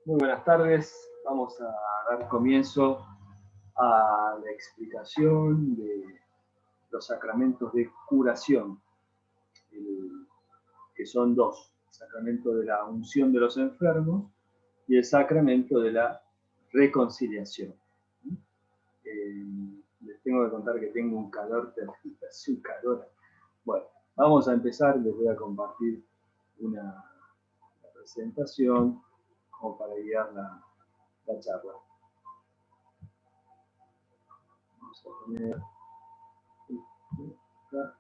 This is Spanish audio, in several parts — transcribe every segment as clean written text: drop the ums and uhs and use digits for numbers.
Muy buenas tardes. Vamos a dar comienzo a la explicación de los sacramentos de curación, que son dos: el sacramento de la unción de los enfermos y el sacramento de la reconciliación. Les tengo que contar que tengo un calor terrible, hace un calor. Bueno, vamos a empezar. Les voy a compartir una presentación como para guiar la charla. Vamos a poner acá.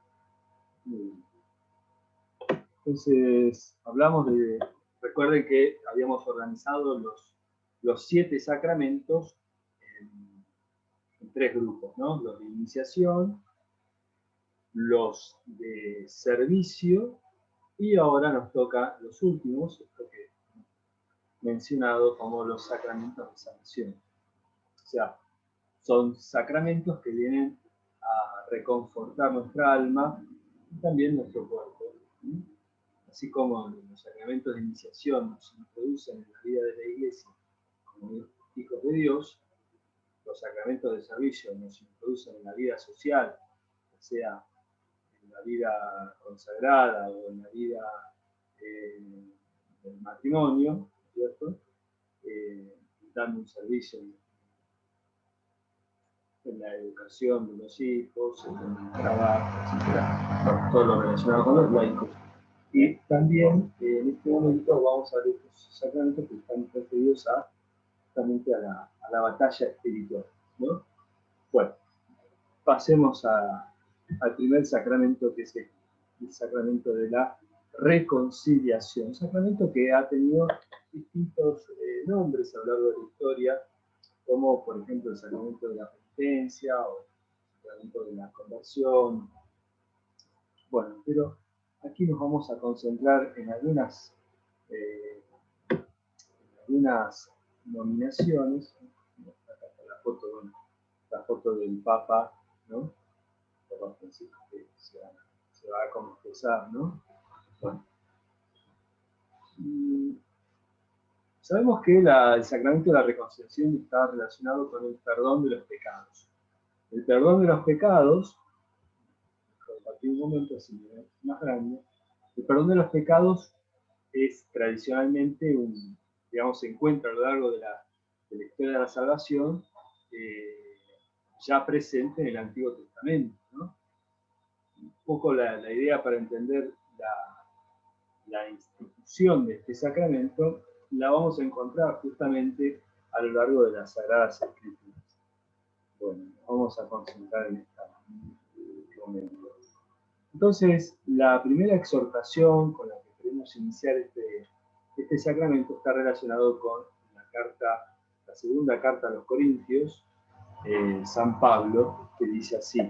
Entonces, recuerden que habíamos organizado los 7 sacramentos en 3 grupos, ¿no? Los de iniciación, los de servicio, y ahora nos toca los últimos, esto que he mencionado como los sacramentos de sanación. O sea, son sacramentos que vienen a reconfortar nuestra alma y también nuestro cuerpo. Así como los sacramentos de iniciación nos introducen en la vida de la Iglesia como hijos de Dios, los sacramentos de servicio nos introducen en la vida social, ya sea en la vida consagrada o en la vida del matrimonio, ¿cierto? Dando un servicio en la educación de los hijos, en el trabajo, etc. Todo lo relacionado con los laicos. Y también en este momento vamos a ver estos sacramentos que están referidos justamente a la batalla espiritual, ¿no? Bueno, pasemos al primer sacramento, que es el sacramento de la reconciliación. Un sacramento que ha tenido distintos nombres a lo largo de la historia, como por ejemplo el sacramento de la penitencia o el sacramento de la conversión. Bueno, pero aquí nos vamos a concentrar en algunas nominaciones. Acá está la foto del Papa, ¿no? Papa Francisco, que se va a confesar, ¿no? Bueno. Sabemos que el sacramento de la reconciliación está relacionado con el perdón de los pecados. El perdón de los pecados, compartir un momento así más grande, el perdón de los pecados es tradicionalmente se encuentra a lo largo de la historia de la salvación ya presente en el Antiguo Testamento, ¿no? Un poco la idea para entender la institución de este sacramento la vamos a encontrar justamente a lo largo de las Sagradas Escrituras. Bueno, vamos a concentrar en este momento. Entonces, la primera exhortación con la que queremos iniciar este sacramento está relacionado con la segunda carta a los Corintios, San Pablo, que dice así: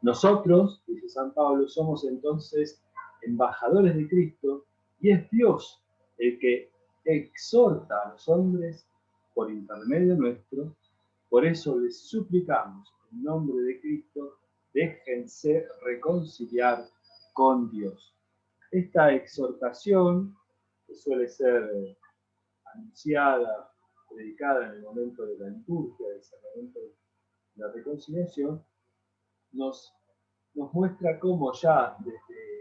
nosotros, dice San Pablo, somos entonces embajadores de Cristo, y es Dios el que exhorta a los hombres por intermedio nuestro. Por eso les suplicamos, en nombre de Cristo, déjense reconciliar con Dios. Esta exhortación, que suele ser anunciada, predicada en el momento de la liturgia del sacramento de la reconciliación, nos muestra cómo ya desde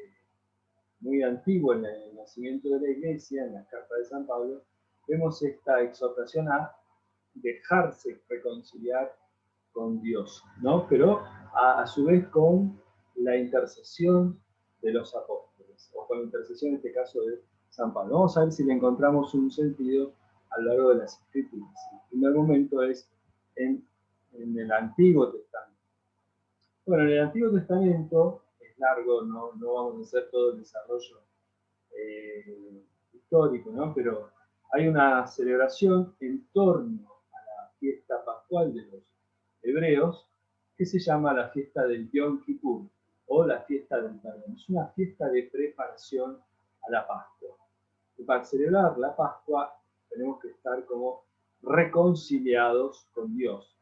muy antiguo en el nacimiento de la Iglesia, en la carta de San Pablo, vemos esta exhortación a dejarse reconciliar con Dios, ¿no? Pero a su vez con la intercesión de los apóstoles, o con la intercesión en este caso de San Pablo. Vamos a ver si le encontramos un sentido a lo largo de las Escrituras. El primer momento es en el Antiguo Testamento. Bueno, en el Antiguo Testamento, es largo, no vamos a hacer todo el desarrollo histórico, ¿no? Pero hay una celebración en torno a la fiesta pascual de los hebreos que se llama la fiesta del Yom Kippur, o la fiesta del perdón. Es una fiesta de preparación a la Pascua. Y para celebrar la Pascua tenemos que estar como reconciliados con Dios.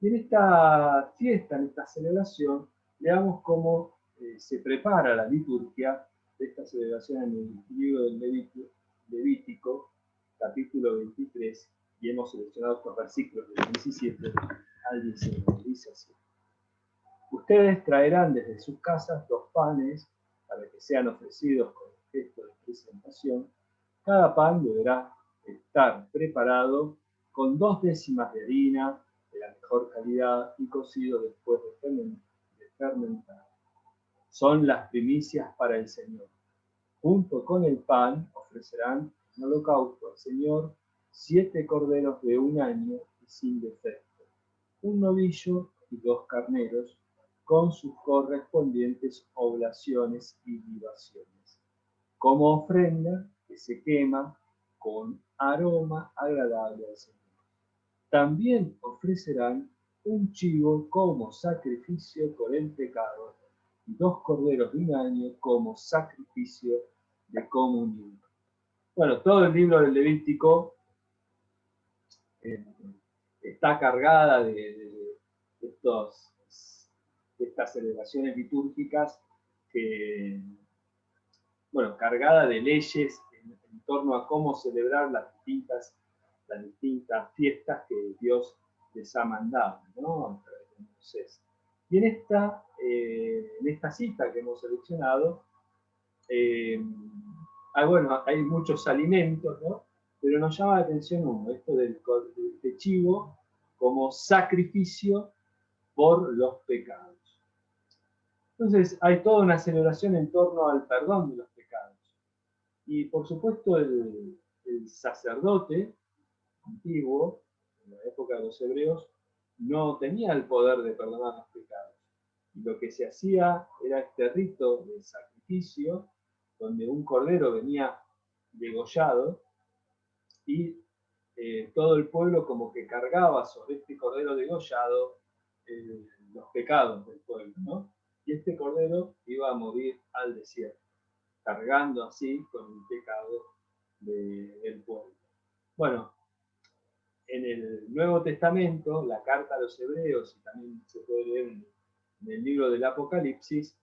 Y en esta fiesta, en esta celebración, veamos cómo se prepara la liturgia de esta celebración en el libro del Levítico. Levítico, capítulo 23, y hemos seleccionado estos versículos del 17 al 19. Dice así: ustedes traerán desde sus casas 2 panes para que sean ofrecidos con el gesto de presentación. Cada pan deberá estar preparado con 2 décimas de harina de la mejor calidad y cocido después de fermentar. Son las primicias para el Señor. Junto con el pan ofrecerán en holocausto al Señor 7 corderos de 1 año y sin defecto, un novillo y 2 carneros, con sus correspondientes oblaciones y libaciones, como ofrenda que se quema con aroma agradable al Señor. También ofrecerán un chivo como sacrificio por el pecado y 2 corderos de 1 año como sacrificio de comunión. Bueno, todo el libro del Levítico está cargada de estas celebraciones litúrgicas que, bueno, cargada de leyes en torno a cómo celebrar las distintas fiestas que Dios les ha mandado, ¿no? A través de Moisés. Y en esta cita que hemos seleccionado, bueno, hay muchos alimentos, ¿no? Pero nos llama la atención uno, esto del chivo como sacrificio por los pecados. Entonces hay toda una celebración en torno al perdón de los pecados. Y por supuesto el sacerdote antiguo, en la época de los hebreos, no tenía el poder de perdonar los pecados. Y lo que se hacía era este rito de sacrificio, donde un cordero venía degollado y todo el pueblo como que cargaba sobre este cordero degollado los pecados del pueblo, ¿no? Y este cordero iba a morir al desierto, cargando así con el pecado del pueblo. Bueno, en el Nuevo Testamento, la carta a los hebreos, y también se puede leer en el libro del Apocalipsis,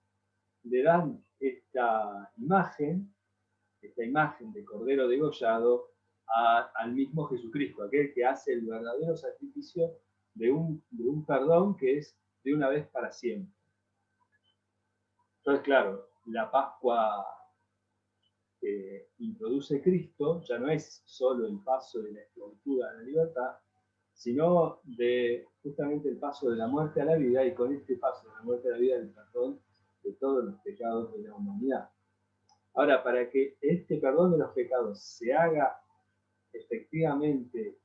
le dan esta imagen de cordero degollado al mismo Jesucristo, aquel que hace el verdadero sacrificio de un perdón que es de una vez para siempre. Entonces, claro, la Pascua que introduce Cristo ya no es solo el paso de la esclavitud a la libertad, sino de justamente el paso de la muerte a la vida, y con este paso de la muerte a la vida el perdón de todos los pecados de la humanidad. Ahora, para que este perdón de los pecados se haga efectivamente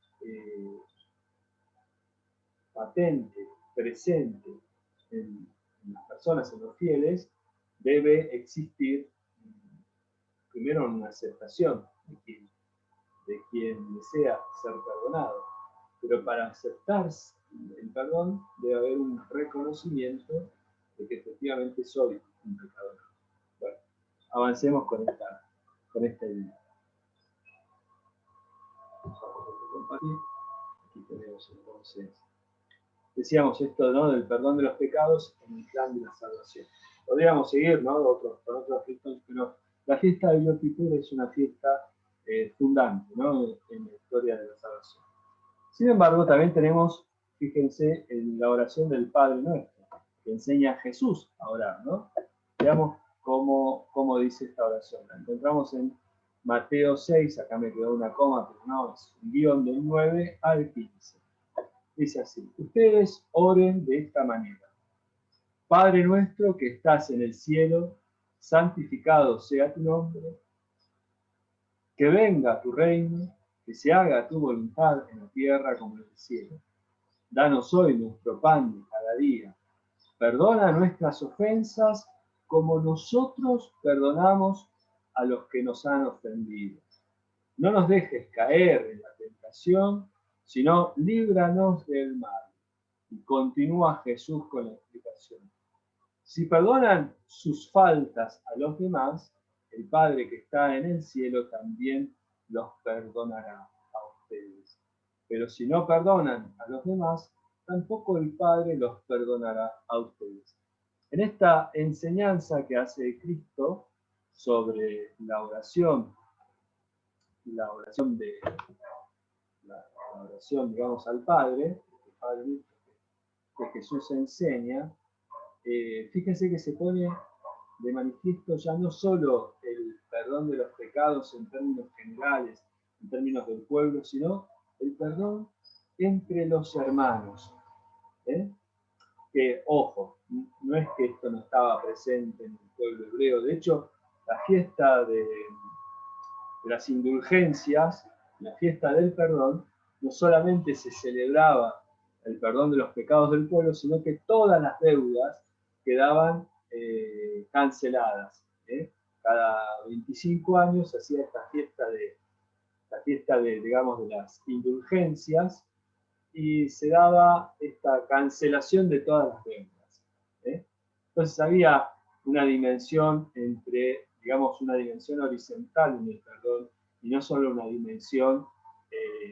patente, presente en las personas, en los fieles, debe existir primero una aceptación de quien desea ser perdonado. Pero para aceptar el perdón debe haber un reconocimiento de que efectivamente soy un pecador. Bueno, avancemos con esta idea. Vamos a compartir. Aquí tenemos entonces, decíamos esto, ¿no? Del perdón de los pecados en el plan de la salvación. Podríamos seguir, ¿no? Con otros fiestas, pero la fiesta de Yom Kippur es una fiesta fundante, ¿no? En la historia de la salvación. Sin embargo, también tenemos, fíjense, en la oración del Padre Nuestro, que enseña a Jesús a orar, ¿no? Veamos cómo dice esta oración. La encontramos en Mateo 6, acá me quedó una coma, pero no, es un guión del 9 al 15. Dice así: ustedes oren de esta manera. Padre nuestro que estás en el cielo, santificado sea tu nombre, que venga tu reino, que se haga tu voluntad en la tierra como en el cielo. Danos hoy nuestro pan de cada día. Perdona nuestras ofensas como nosotros perdonamos a los que nos han ofendido. No nos dejes caer en la tentación, sino líbranos del mal. Y continúa Jesús con la explicación. Si perdonan sus faltas a los demás, el Padre que está en el cielo también los perdonará a ustedes. Pero si no perdonan a los demás, tampoco el Padre los perdonará a ustedes. En esta enseñanza que hace Cristo sobre la oración la oración la oración, digamos, al Padre, el Padre nuestro que Jesús enseña, fíjense que se pone de manifiesto ya no solo el perdón de los pecados en términos generales, en términos del pueblo, sino el perdón entre los hermanos. Que, ojo, no es que esto no estaba presente en el pueblo hebreo, de hecho, la fiesta de las indulgencias, la fiesta del perdón, no solamente se celebraba el perdón de los pecados del pueblo, sino que todas las deudas quedaban canceladas. Cada 25 años se hacía esta fiesta de, digamos, de las indulgencias, y se daba esta cancelación de todas las deudas. Entonces había una dimensión digamos, una dimensión horizontal en el perdón, y no solo una dimensión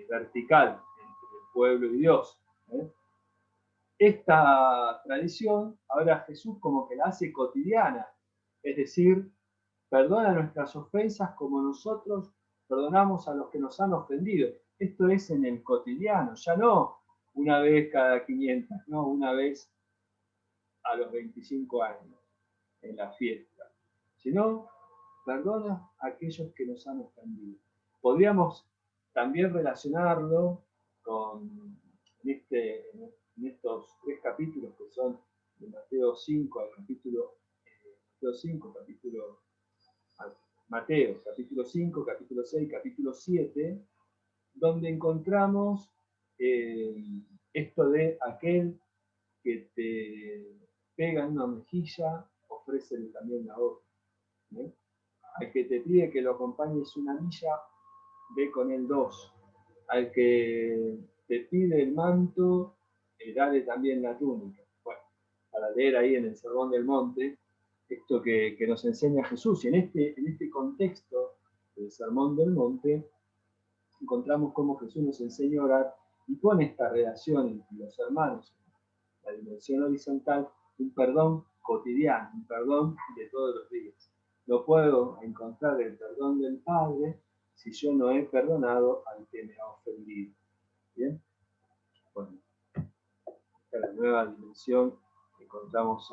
vertical entre el pueblo y Dios. Esta tradición, ahora Jesús como que la hace cotidiana, es decir, perdona nuestras ofensas como nosotros perdonamos a los que nos han ofendido. Esto es en el cotidiano, ya no una vez cada 500, no una vez a los 25 años en la fiesta, sino perdona a aquellos que nos han ofendido. Podríamos también relacionarlo con estos 3 capítulos que son de Mateo 5 al Mateo 5, Mateo, capítulo 5, capítulo 6, capítulo 7, donde encontramos esto de aquel que te pega en una mejilla, ofrécele también la otra. Al que te pide que lo acompañes una milla, ve con él 2. Al que te pide el manto, dale también la túnica. Bueno, para leer ahí en el Sermón del Monte, esto que nos enseña Jesús. Y en este contexto del Sermón del Monte, encontramos cómo Jesús nos enseña a orar y pone esta relación entre los hermanos, la dimensión horizontal, un perdón cotidiano, un perdón de todos los días. No puedo encontrar el perdón del Padre si yo no he perdonado al que me ha ofendido. ¿Bien? Bueno, esta es la nueva dimensión que encontramos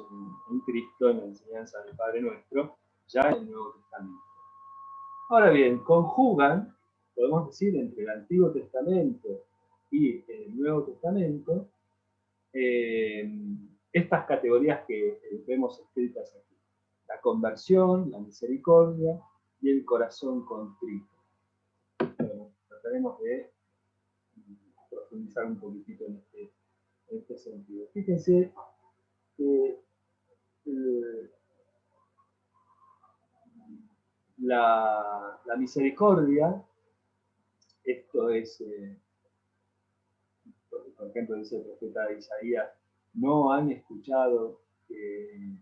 en Cristo, en la enseñanza del Padre Nuestro, ya en el Nuevo Testamento. Ahora bien, conjugan, podemos decir, entre el Antiguo Testamento y el Nuevo Testamento, estas categorías que vemos escritas aquí: la conversión, la misericordia y el corazón contrito. Bueno, trataremos de profundizar un poquitito en este sentido. Fíjense que la misericordia, esto es, por ejemplo, dice el profeta Isaías, no han escuchado que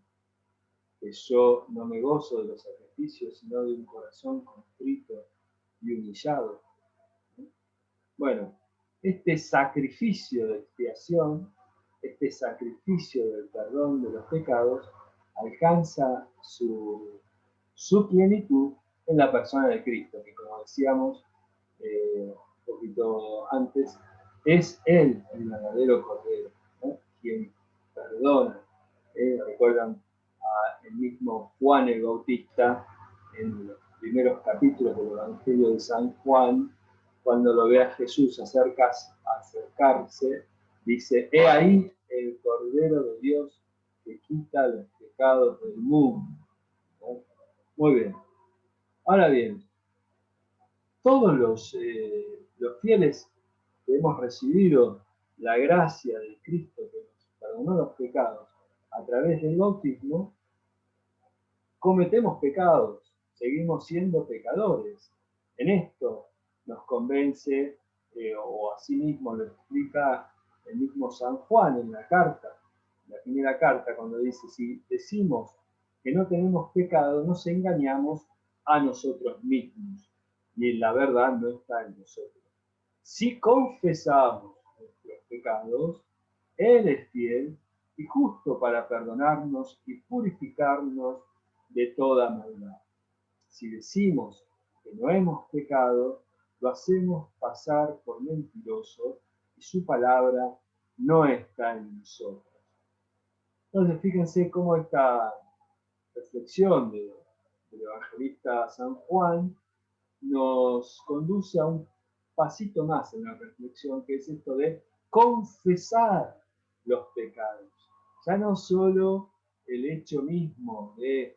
yo no me gozo de los sacrificios, sino de un corazón contrito y humillado. Bueno, este sacrificio de expiación, este sacrificio del perdón de los pecados, alcanza su plenitud en la persona de Cristo, que, como decíamos un poquito antes, es Él el verdadero Cordero, quien perdona. Recuerdan el mismo Juan el Bautista en los primeros capítulos del Evangelio de San Juan, cuando lo ve a Jesús acercarse, dice: he ahí el Cordero de Dios que quita los pecados del mundo. Muy bien. Ahora bien, todos los fieles que hemos recibido la gracia de Cristo que nos perdonó los pecados a través del bautismo, cometemos pecados, seguimos siendo pecadores. En esto nos convence, o así mismo lo explica el mismo San Juan en la primera carta, cuando dice: si decimos que no tenemos pecado, nos engañamos a nosotros mismos, y la verdad no está en nosotros. Si confesamos nuestros pecados, Él es fiel y justo para perdonarnos y purificarnos de toda maldad. Si decimos que no hemos pecado, lo hacemos pasar por mentiroso y su palabra no está en nosotros. Entonces, fíjense cómo esta reflexión del evangelista San Juan nos conduce a un pasito más en la reflexión, que es esto de confesar los pecados. Ya no solo el hecho mismo de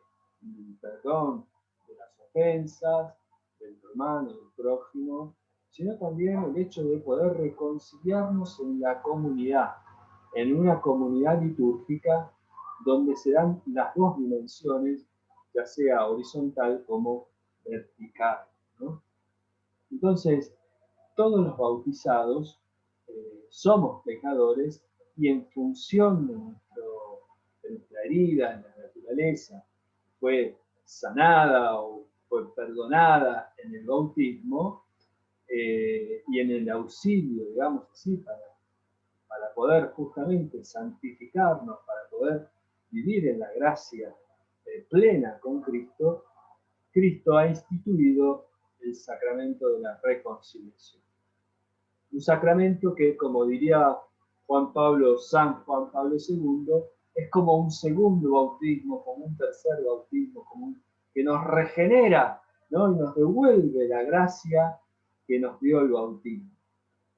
perdón de las ofensas, del hermano, del prójimo, sino también el hecho de poder reconciliarnos en la comunidad, en una comunidad litúrgica donde se dan las dos dimensiones, ya sea horizontal como vertical, ¿no? Entonces, todos los bautizados somos pecadores y en función de nuestra herida, de la naturaleza, fue sanada o fue perdonada en el bautismo y en el auxilio, digamos así, para poder justamente santificarnos, para poder vivir en la gracia plena con Cristo, Cristo ha instituido el sacramento de la reconciliación. Un sacramento que, como diría San Juan Pablo II, es como un segundo bautismo, como un tercer bautismo, que nos regenera, ¿no? Y nos devuelve la gracia que nos dio el bautismo.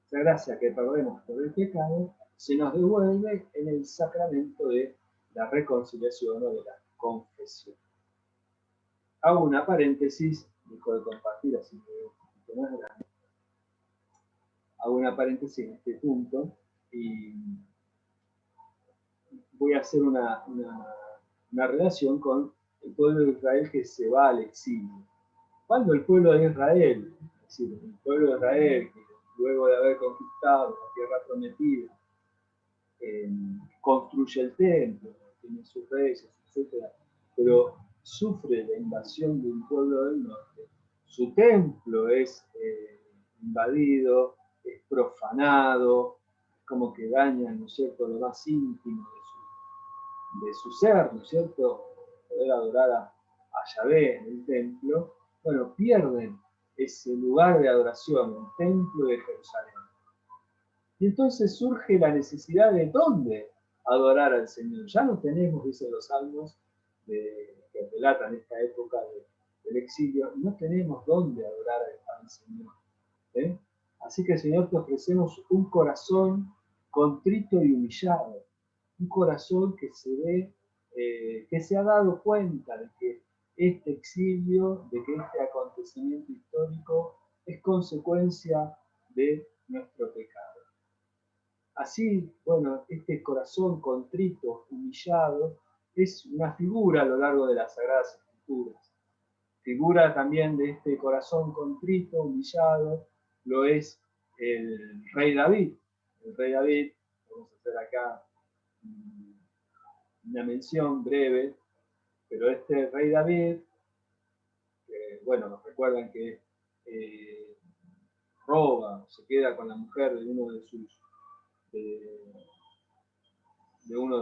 Esa gracia que perdemos por el pecado se nos devuelve en el sacramento de la reconciliación o de la confesión. Hago una paréntesis, dejo de compartir así que un poquito más grande. Hago una paréntesis en este punto y voy a hacer una relación con el pueblo de Israel que se va al exilio. Cuando el pueblo de Israel, es decir, el pueblo de Israel, que luego de haber conquistado la tierra prometida, construye el templo, tiene sus reyes, etc., pero sufre la invasión de un pueblo del norte, su templo es invadido, es profanado, es como que dañan, ¿no es cierto?, lo más íntimo de su ser, ¿no es cierto?, poder adorar a Yahvé en el templo. Bueno, pierden ese lugar de adoración, el templo de Jerusalén. Y entonces surge la necesidad de dónde adorar al Señor. Ya no tenemos, dicen los salmos, que relatan esta época del exilio, no tenemos dónde adorar al Señor. ¿Eh? Así que, Señor, te ofrecemos un corazón contrito y humillado, un corazón que se ve, que se ha dado cuenta de que este exilio, de que este acontecimiento histórico es consecuencia de nuestro pecado. Así, bueno, este corazón contrito, humillado, es una figura a lo largo de las Sagradas Escrituras. Figura también de este corazón contrito, humillado, lo es el rey David. El rey David, vamos a hacer acá una mención breve, pero este rey David, bueno, nos recuerdan que roba, se queda con la mujer de uno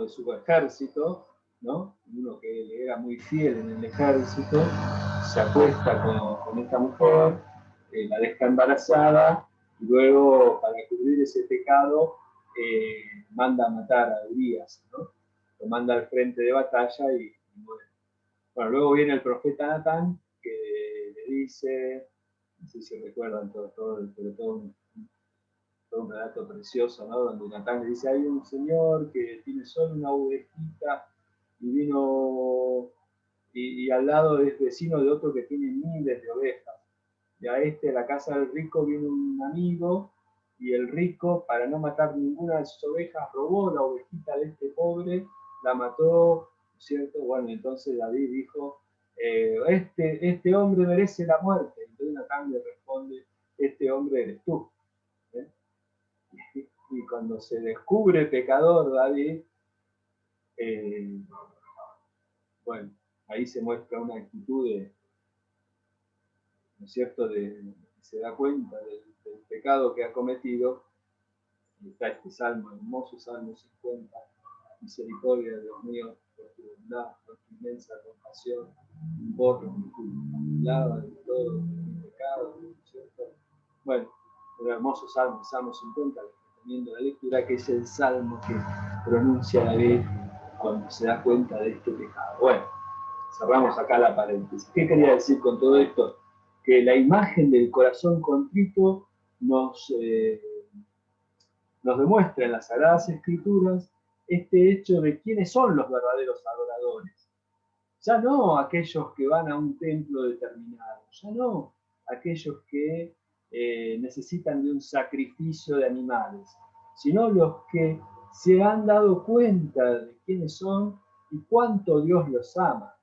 de sus ejércitos, ¿no? Uno que le era muy fiel en el ejército, se acuesta con esta mujer, la deja embarazada, y luego, para cubrir ese pecado, manda a matar a Urias, ¿no? Lo manda al frente de batalla y muere. Bueno, luego viene el profeta Natán, que le dice, no sé si recuerdan todo un relato precioso, ¿no? Donde Natán le dice, hay un señor que tiene solo una ovejita y vino, y al lado es vecino de otro que tiene miles de ovejas. Y a la casa del rico, viene un amigo, y el rico, para no matar ninguna de sus ovejas, robó la ovejita de este pobre, la mató, ¿cierto? Bueno, entonces David dijo, este hombre merece la muerte. Entonces Natán le responde, este hombre eres tú. ¿Eh? Y cuando se descubre pecador David, bueno, ahí se muestra una actitud ¿no es cierto?, se da cuenta del pecado que ha cometido. Y está este salmo, hermoso Salmo 50, misericordia, Dios mío, por tu bondad, por tu inmensa compasión, borra mi culpa, lava de todo mi pecado, ¿no es cierto? hermoso salmo, el Salmo 50, recomiendo la lectura, que es el salmo que pronuncia David cuando se da cuenta de este pecado. Bueno, cerramos acá la paréntesis. ¿Qué quería decir con todo esto? Que la imagen del corazón contrito nos demuestra en las Sagradas Escrituras este hecho de quiénes son los verdaderos adoradores. Ya no aquellos que van a un templo determinado, ya no aquellos que necesitan de un sacrificio de animales, sino los que se han dado cuenta de quiénes son y cuánto Dios los ama.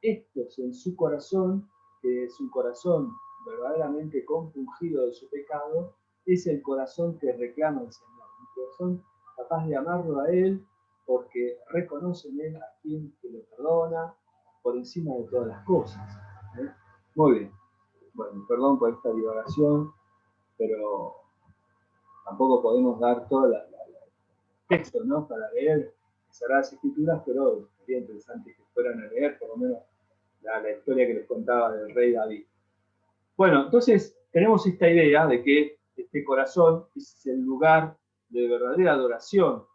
Estos en su corazón, que es un corazón verdaderamente compungido de su pecado, es el corazón que reclama al Señor, un corazón capaz de amarlo a Él porque reconoce en Él a quien que lo perdona por encima de todas las cosas. Muy bien. Bueno, perdón por esta divagación, pero tampoco podemos dar todo el texto, ¿no?, para leer las Sagradas Escrituras, pero sería interesante que fueran a leer por lo menos la historia que les contaba del rey David. Bueno, entonces tenemos esta idea de que este corazón es el lugar de verdadera adoración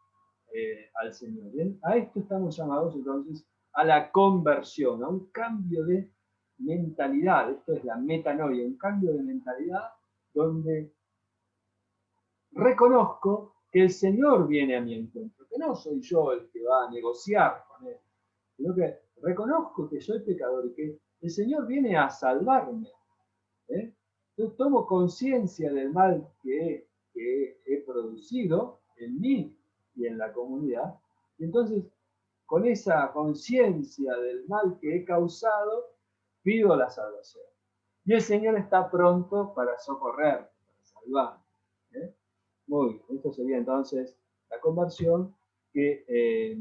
al Señor. ¿Bien? A esto estamos llamados entonces a la conversión, a un cambio de mentalidad. Esto es la metanoia, un cambio de mentalidad donde reconozco que el Señor viene a mi encuentro, que no soy yo el que va a negociar con Él, sino que reconozco que soy pecador y que el Señor viene a salvarme. Yo tomo conciencia del mal que he producido en mí y en la comunidad, y entonces con esa conciencia del mal que he causado, pido la salvación. Y el Señor está pronto para socorrer, para salvar. Muy bien, esto sería entonces la conversión que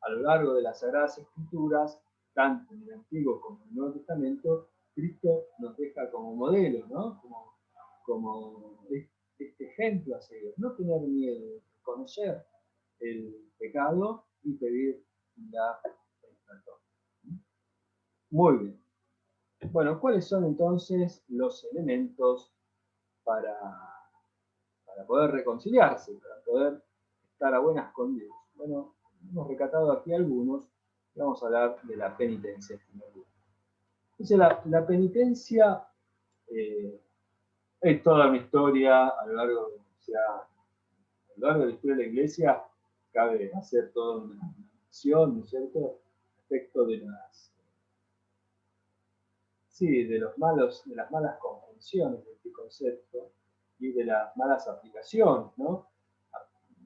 a lo largo de las Sagradas Escrituras, tanto en el Antiguo como en el Nuevo Testamento, Cristo nos deja como modelo, ¿no? Como este ejemplo a seguir. No tener miedo, conocer el pecado y pedir el perdón. Muy bien. Bueno, ¿cuáles son entonces los elementos para poder reconciliarse, para poder estar a buenas con Dios? Bueno, hemos recatado aquí algunos y vamos a hablar de la penitencia en primer lugar. Entonces, la penitencia es toda una historia a lo largo de la historia de la Iglesia. Cabe hacer toda una mención, ¿no es cierto?, respecto de las malas comprensiones de este concepto y de las malas aplicaciones, ¿no?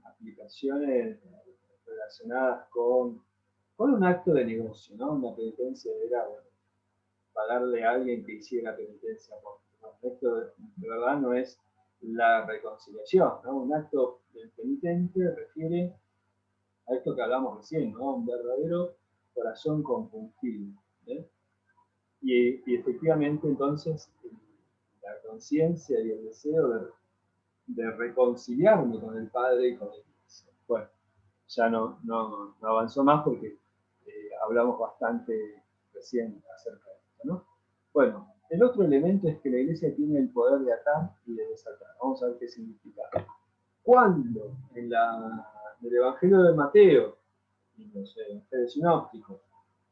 Aplicaciones relacionadas con un acto de negocio, ¿no? Una penitencia era, bueno, pagarle a alguien que hiciera penitencia por nosotros. Esto de verdad no es la reconciliación, ¿no? Un acto del penitente refiere a esto que hablamos recién, ¿no? Un verdadero corazón compungido. Y efectivamente entonces la conciencia y el deseo de reconciliarme con el Padre y con la Iglesia. Bueno, ya no avanzó más porque hablamos bastante recién acerca de esto, ¿no? Bueno, el otro elemento es que la Iglesia tiene el poder de atar y de desatar. Vamos a ver qué significa. Cuando en el Evangelio de Mateo y los evangelios sinópticos,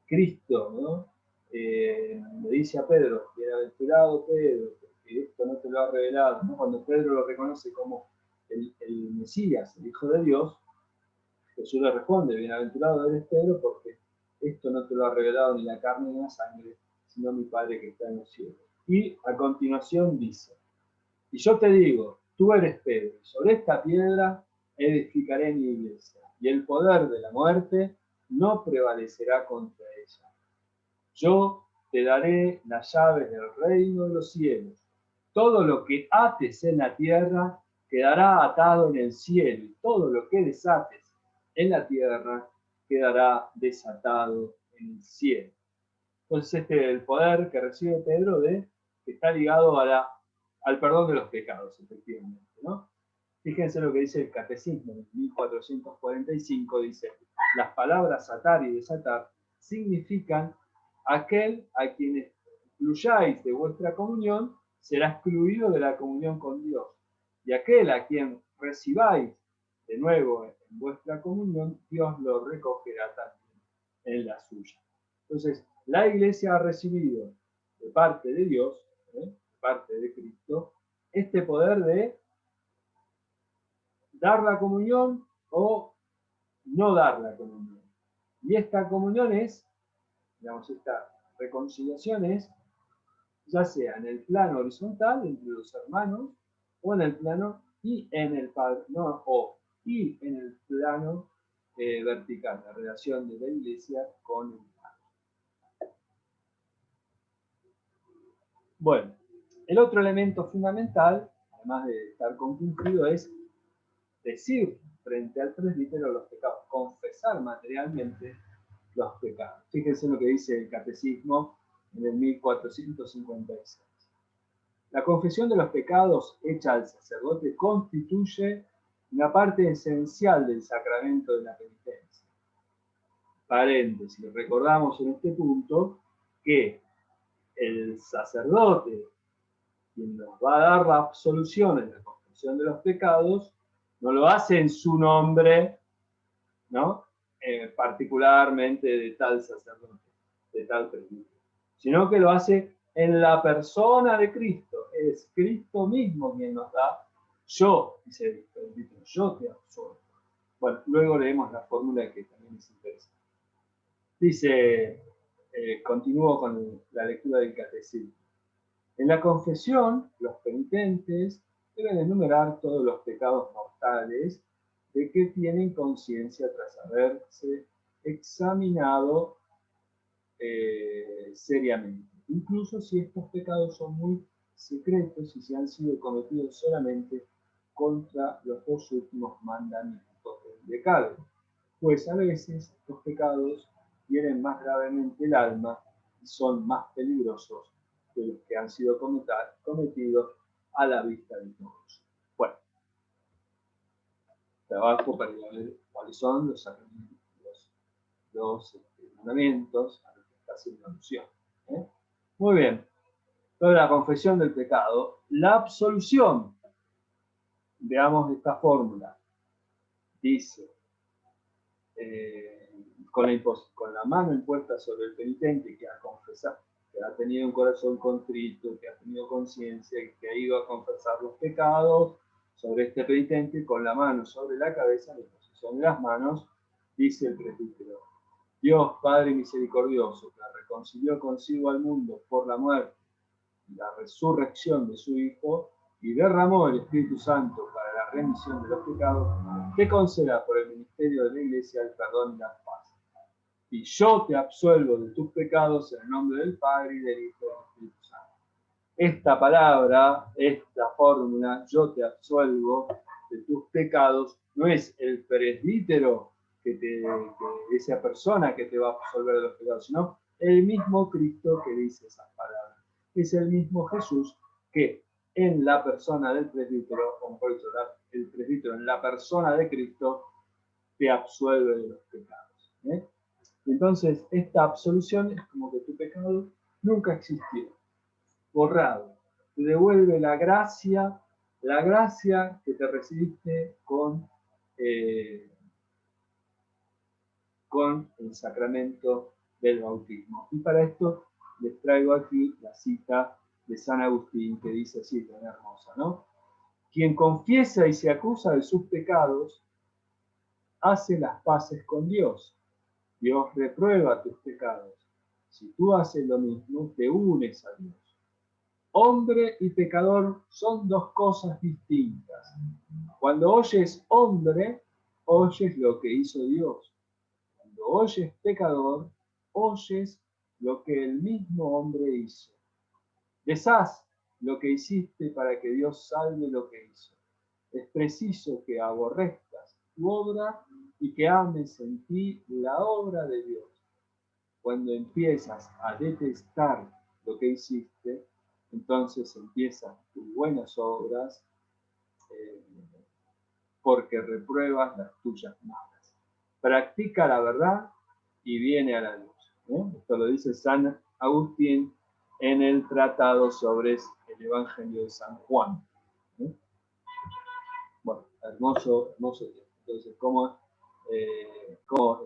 Cristo, ¿no?, le dice a Pedro: bienaventurado Pedro, porque esto no te lo ha revelado, ¿no? Cuando Pedro lo reconoce como el Mesías, el Hijo de Dios, Jesús le responde: bienaventurado eres Pedro, porque esto no te lo ha revelado ni la carne ni la sangre, sino mi Padre que está en los cielos. Y a continuación dice: y yo te digo, tú eres Pedro, y sobre esta piedra edificaré mi iglesia, y el poder de la muerte no prevalecerá contra ella. Yo te daré las llaves del reino de los cielos. Todo lo que ates en la tierra quedará atado en el cielo, y todo lo que desates en la tierra quedará desatado en el cielo. Entonces este es el poder que recibe Pedro, que está ligado al perdón de los pecados, efectivamente, ¿no? Fíjense lo que dice el Catecismo en 1445, dice: las palabras atar y desatar significan aquel a quien excluyáis de vuestra comunión será excluido de la comunión con Dios. Y aquel a quien recibáis de nuevo en vuestra comunión, Dios lo recogerá también en la suya. Entonces, la Iglesia ha recibido de parte de Dios, de parte de Cristo, este poder de dar la comunión o no dar la comunión. Y esta comunión es, digamos, esta reconciliación es, ya sea en el plano horizontal entre los hermanos, o en el plano y en el no, y en el plano vertical, la relación de la Iglesia con el Padre. Bueno, el otro elemento fundamental, además de estar concluido, es decir frente al presbítero los pecados, confesar materialmente los pecados. Fíjense lo que dice el Catecismo en el 1456. La confesión de los pecados hecha al sacerdote constituye una parte esencial del sacramento de la penitencia. Paréntesis, recordamos en este punto que el sacerdote, quien nos va a dar la absolución en la confesión de los pecados, no lo hace en su nombre, ¿no? Particularmente de tal sacerdote, de tal presbítero, sino que lo hace en la persona de Cristo. Es Cristo mismo quien nos da, yo, dice el presbítero, yo te absorbo. Bueno, luego leemos la fórmula que también es interesante. Dice, continúo con la lectura del catecismo. En la confesión, los penitentes deben enumerar todos los pecados mortales de que tienen conciencia tras haberse examinado seriamente, incluso si estos pecados son muy secretos y si han sido cometidos solamente contra los dos últimos mandamientos del decálogo, pues a veces estos pecados hieren más gravemente el alma y son más peligrosos que los que han sido cometidos a la vista de todos. Bueno, trabajo para ver cuáles son los sacramentos, los mandamientos a los que está haciendo alusión. Muy bien. Entonces, la confesión del pecado, la absolución. Veamos esta fórmula. Dice, con la mano impuesta sobre el penitente que ha confesado, que ha tenido un corazón contrito, que ha tenido conciencia, que ha ido a confesar los pecados, sobre este penitente, con la mano sobre la cabeza, en posición de las manos, dice el presbítero: Dios Padre misericordioso, que reconcilió consigo al mundo por la muerte y la resurrección de su Hijo, y derramó el Espíritu Santo para la remisión de los pecados, te conceda por el ministerio de la Iglesia el perdón y la paz. Y yo te absuelvo de tus pecados en el nombre del Padre, y del Hijo y del Espíritu Santo. Esta palabra, esta fórmula, yo te absuelvo de tus pecados, no es el presbítero esa persona que te va a absolver de los pecados, sino el mismo Cristo que dice esas palabras. Es el mismo Jesús que en la persona del presbítero, como por eso el presbítero en la persona de Cristo, te absuelve de los pecados. Entonces, esta absolución es como que tu pecado nunca existió, borrado. Te devuelve la gracia que te recibiste con el sacramento del bautismo. Y para esto les traigo aquí la cita de San Agustín, que dice así, tan hermosa, ¿no? Quien confiesa y se acusa de sus pecados, hace las paces con Dios. Dios reprueba tus pecados. Si tú haces lo mismo, te unes a Dios. Hombre y pecador son dos cosas distintas. Cuando oyes hombre, oyes lo que hizo Dios. Cuando oyes pecador, oyes lo que el mismo hombre hizo. Deshaz lo que hiciste para que Dios salve lo que hizo. Es preciso que aborrezcas tu obra y que ames en ti la obra de Dios. Cuando empiezas a detestar lo que hiciste, entonces empiezan tus buenas obras, porque repruebas las tuyas malas. Practica la verdad y viene a la luz. Esto lo dice San Agustín en el Tratado sobre el el Evangelio de San Juan. ¿Eh? Bueno, hermoso, hermoso. Entonces, ¿cómo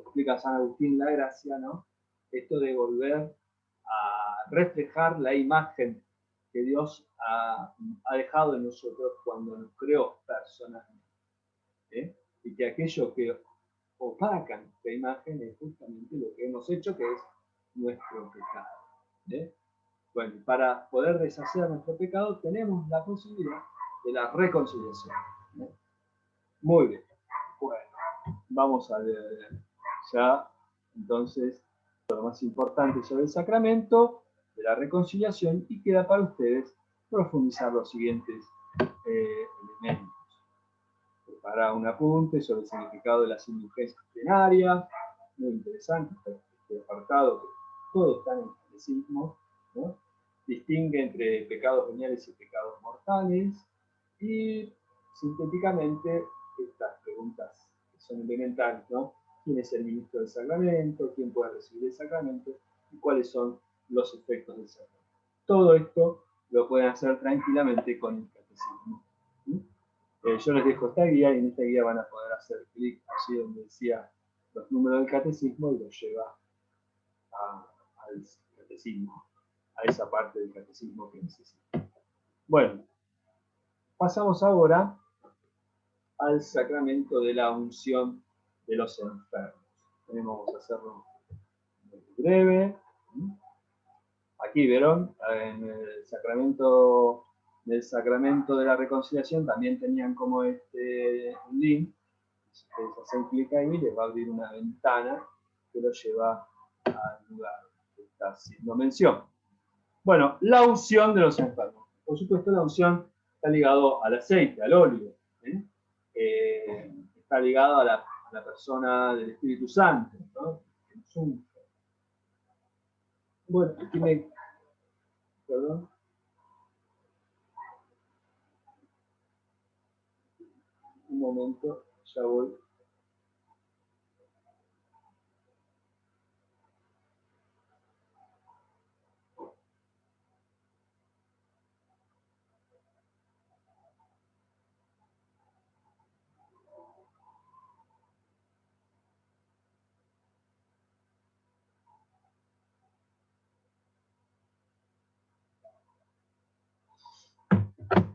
explica San Agustín la gracia, ¿no? Esto de volver a reflejar la imagen que Dios ha dejado en nosotros cuando nos creó personalmente. ¿Eh? Y que aquello que opacan esta imagen es justamente lo que hemos hecho, que es nuestro pecado. ¿Eh? Bueno, para poder deshacer nuestro pecado tenemos la posibilidad de la reconciliación. ¿Eh? Muy bien. Bueno, vamos a ver ya entonces lo más importante sobre el sacramento de la reconciliación, y queda para ustedes profundizar los siguientes elementos. Preparar un apunte sobre el significado de las indulgencias plenarias, muy interesante este apartado, que todo está en el catecismo, ¿no? Distingue entre pecados veniales y pecados mortales, y sintéticamente estas preguntas que son elementales, ¿no? ¿Quién es el ministro del sacramento? ¿Quién puede recibir el sacramento? ¿Y cuáles son los efectos del sacramento? Todo esto lo pueden hacer tranquilamente con el catecismo. Yo les dejo esta guía, y en esta guía van a poder hacer clic allí donde decía los números del catecismo y los lleva al catecismo, a esa parte del catecismo que necesitan. Bueno, pasamos ahora al sacramento de la unción de los enfermos. Vamos a hacerlo muy breve. Aquí, ¿vieron? En el sacramento de la reconciliación también tenían como un link. Ustedes hacen clic ahí y les va a abrir una ventana que los lleva al lugar que está haciendo mención. Bueno, la unción de los enfermos. Por supuesto, la unción está ligado al aceite, al óleo. Está ligado a la persona del Espíritu Santo, ¿no? Bueno, aquí perdón. Un momento, ya voy.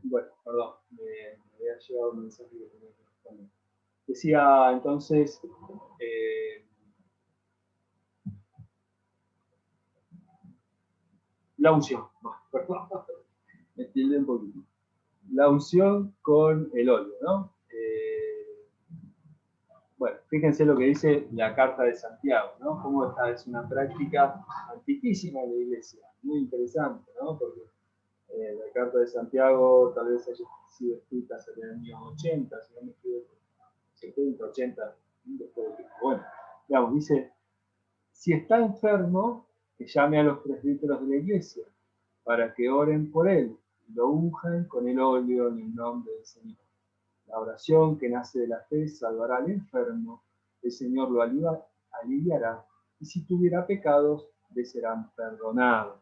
Bueno, perdón, me había llegado un mensaje que tenía que responder. Decía entonces, la unción. Perdón, me tilde un poquito. La unción con el óleo, ¿no? Bueno, fíjense lo que dice la Carta de Santiago, ¿no? Cómo esta es una práctica antiquísima de la Iglesia, muy interesante, ¿no? Porque la Carta de Santiago tal vez haya sido escrita en el año 80, si no me equivoco, 70, 80, después de que, bueno, digamos, dice, si está enfermo, que llame a los presbíteros de la Iglesia, para que oren por él, y lo unjan con el óleo en el nombre del Señor. La oración que nace de la fe salvará al enfermo, el Señor lo aliviará, y si tuviera pecados, le serán perdonados.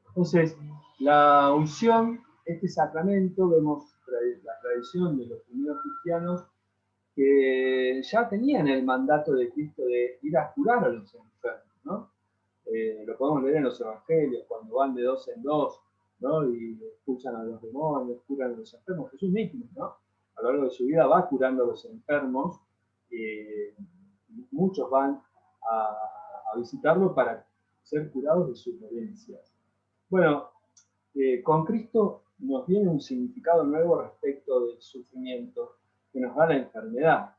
Entonces, la unción, este sacramento, vemos la tradición de los primeros cristianos que ya tenían el mandato de Cristo de ir a curar a los enfermos, ¿no? Lo podemos leer en los evangelios, cuando van de dos en dos, ¿no? Y expulsan a los demonios, curan a los enfermos. Jesús mismo, ¿no? A lo largo de su vida va curando a los enfermos. Muchos van a visitarlo para ser curados de sus dolencias. Bueno, con Cristo nos viene un significado nuevo respecto del sufrimiento que nos da la enfermedad.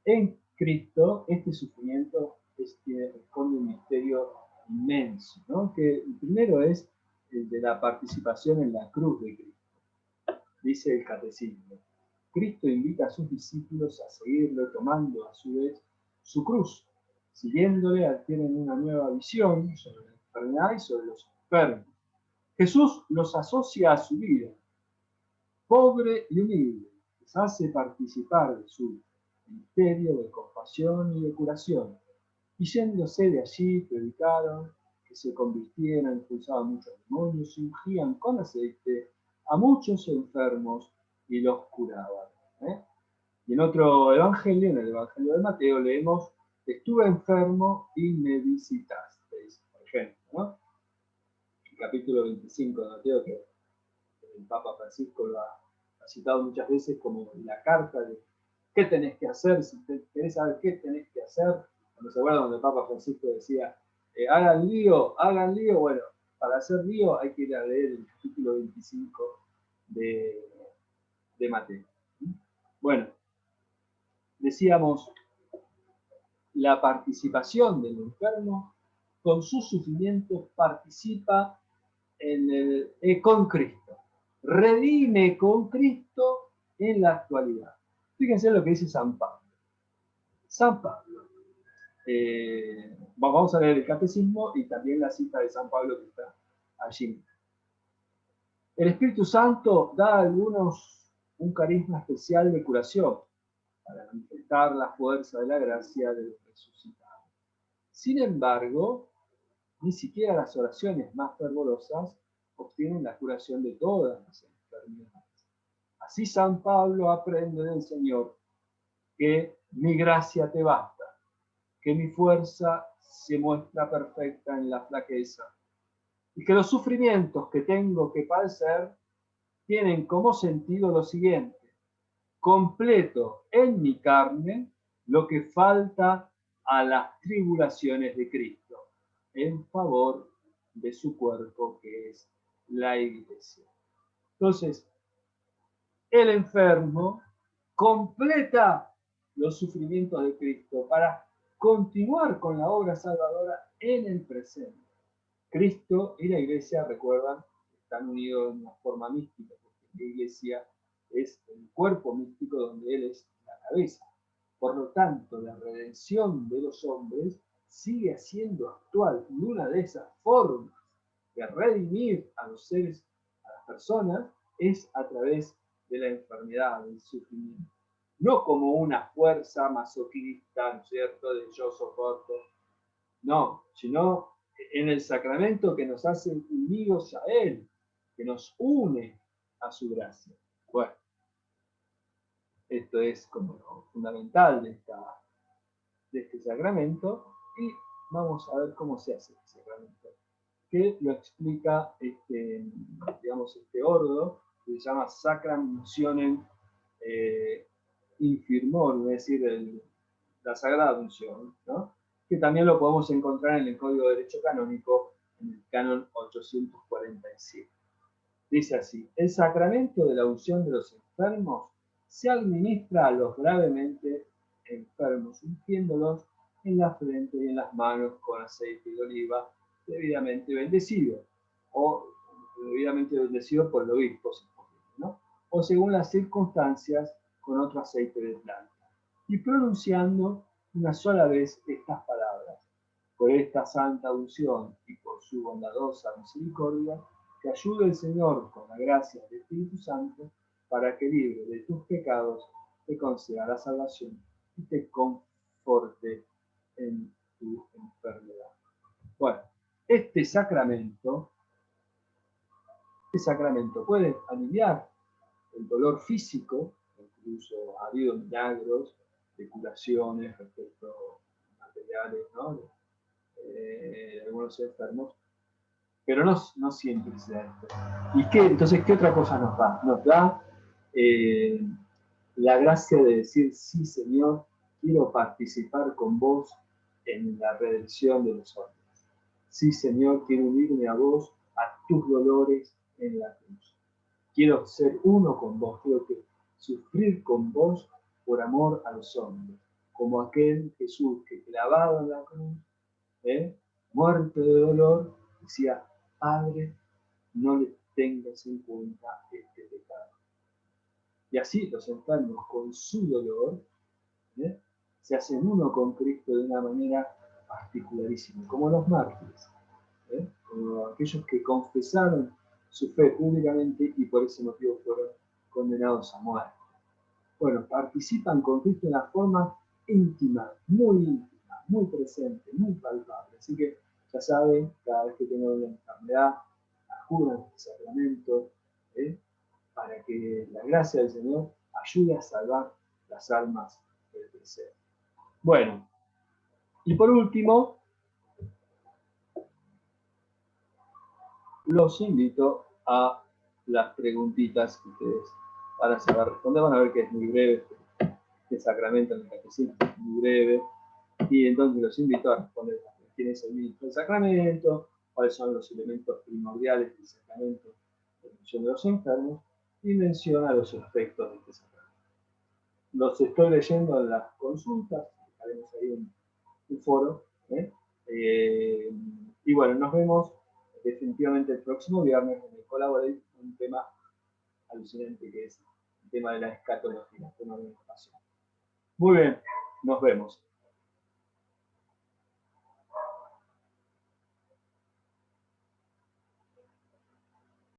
En Cristo, este sufrimiento responde un misterio inmenso, ¿no? Que el primero es el de la participación en la cruz de Cristo. Dice el catecismo: Cristo invita a sus discípulos a seguirlo, tomando a su vez su cruz. Siguiéndole, adquieren una nueva visión sobre la enfermedad y sobre los enfermos. Jesús los asocia a su vida, pobre y humilde, les hace participar de su misterio de compasión y de curación. Y yéndose de allí, predicaron que se convirtieran, expulsaban muchos demonios, ungían con aceite a muchos enfermos y los curaban. Y en otro evangelio, en el evangelio de Mateo, leemos: estuve enfermo y me visitasteis, por ejemplo, ¿no? El capítulo 25 de Mateo, que el Papa Francisco lo ha citado muchas veces como la carta de qué tenés que hacer, si querés saber qué tenés que hacer. Cuando se acuerdan donde el Papa Francisco decía, hagan lío, bueno, para hacer lío hay que ir a leer el capítulo 25 de Mateo. Bueno, decíamos, la participación del enfermo con sus sufrimientos participa con Cristo, redime con Cristo en la actualidad. Fíjense lo que dice San Pablo. San Pablo, vamos a leer el catecismo y también la cita de San Pablo que está allí. El Espíritu Santo da a algunos un carisma especial de curación para manifestar la fuerza de la gracia de los resucitados. Sin embargo, ni siquiera las oraciones más fervorosas obtienen la curación de todas las enfermedades. Así San Pablo aprende del Señor que mi gracia te basta, que mi fuerza se muestra perfecta en la flaqueza, y que los sufrimientos que tengo que padecer tienen como sentido lo siguiente: completo en mi carne lo que falta a las tribulaciones de Cristo, en favor de su cuerpo, que es la Iglesia. Entonces, el enfermo completa los sufrimientos de Cristo para continuar con la obra salvadora en el presente. Cristo y la Iglesia, recuerdan, están unidos de una forma mística, porque la Iglesia es el cuerpo místico donde Él es la cabeza. Por lo tanto, la redención de los hombres sigue siendo actual, y una de esas formas de redimir a los seres, a las personas, es a través de la enfermedad, del sufrimiento. No como una fuerza masoquista, ¿no es cierto?, de yo soporto. No, sino en el sacramento que nos hace unidos a Él, que nos une a su gracia. Bueno, esto es como lo fundamental de este sacramento, y vamos a ver cómo se hace este sacramento, que lo explica este ordo, que se llama Sacram Untionem Infirmorum, es decir, la Sagrada Unción, ¿no? Que también lo podemos encontrar en el Código de Derecho Canónico, en el Canon 847. Dice así: el sacramento de la unción de los enfermos se administra a los gravemente enfermos, ungiéndolos en la frente y en las manos con aceite de oliva debidamente bendecido, o debidamente bendecido por el obispo, ¿no? O según las circunstancias, con otro aceite de planta, y pronunciando una sola vez estas palabras: por esta santa unción y por su bondadosa misericordia, te ayude el Señor con la gracia del Espíritu Santo, para que, libre de tus pecados, te conceda la salvación y te conforte en tu enfermedad. Bueno, este sacramento puede aliviar el dolor físico, incluso ha habido milagros de curaciones respecto a materiales, ¿no?, de algunos enfermos, pero no siempre se da esto. ¿Y entonces qué otra cosa nos da? Nos da la gracia de decir: sí, Señor, quiero participar con vos en la redención de los hombres. Sí, Señor, quiero unirme a vos, a tus dolores en la cruz. Quiero ser uno con vos, quiero sufrir con vos por amor a los hombres, como aquel Jesús que, clavado en la cruz, muerto de dolor, decía: Padre, no le tengas en cuenta este pecado. Y así los enfermos, con su dolor, se hacen uno con Cristo de una manera particularísima, como los mártires, como aquellos que confesaron su fe públicamente y por ese motivo fueron condenados a muerte. Bueno, participan con Cristo de una forma íntima, muy presente, muy palpable. Así que Ya saben, cada vez que tengan una enfermedad, acudan a este sacramento, para que la gracia del Señor ayude a salvar las almas del deseo. Bueno, y por último, los invito a las preguntitas que ustedes van a saber responder. Van a ver que es muy breve este sacramento en el catecismo, es muy breve. Y entonces los invito a responder quién es el ministro del sacramento, cuáles son los elementos primordiales del sacramento de unción de los enfermos, y menciona los efectos de este sacramento. Los estoy leyendo en las consultas, dejaremos ahí un foro. Y bueno, nos vemos definitivamente el próximo viernes en el Colaborate, un tema alucinante que es el tema de la escatología, el tema de la educación. Muy bien, nos vemos.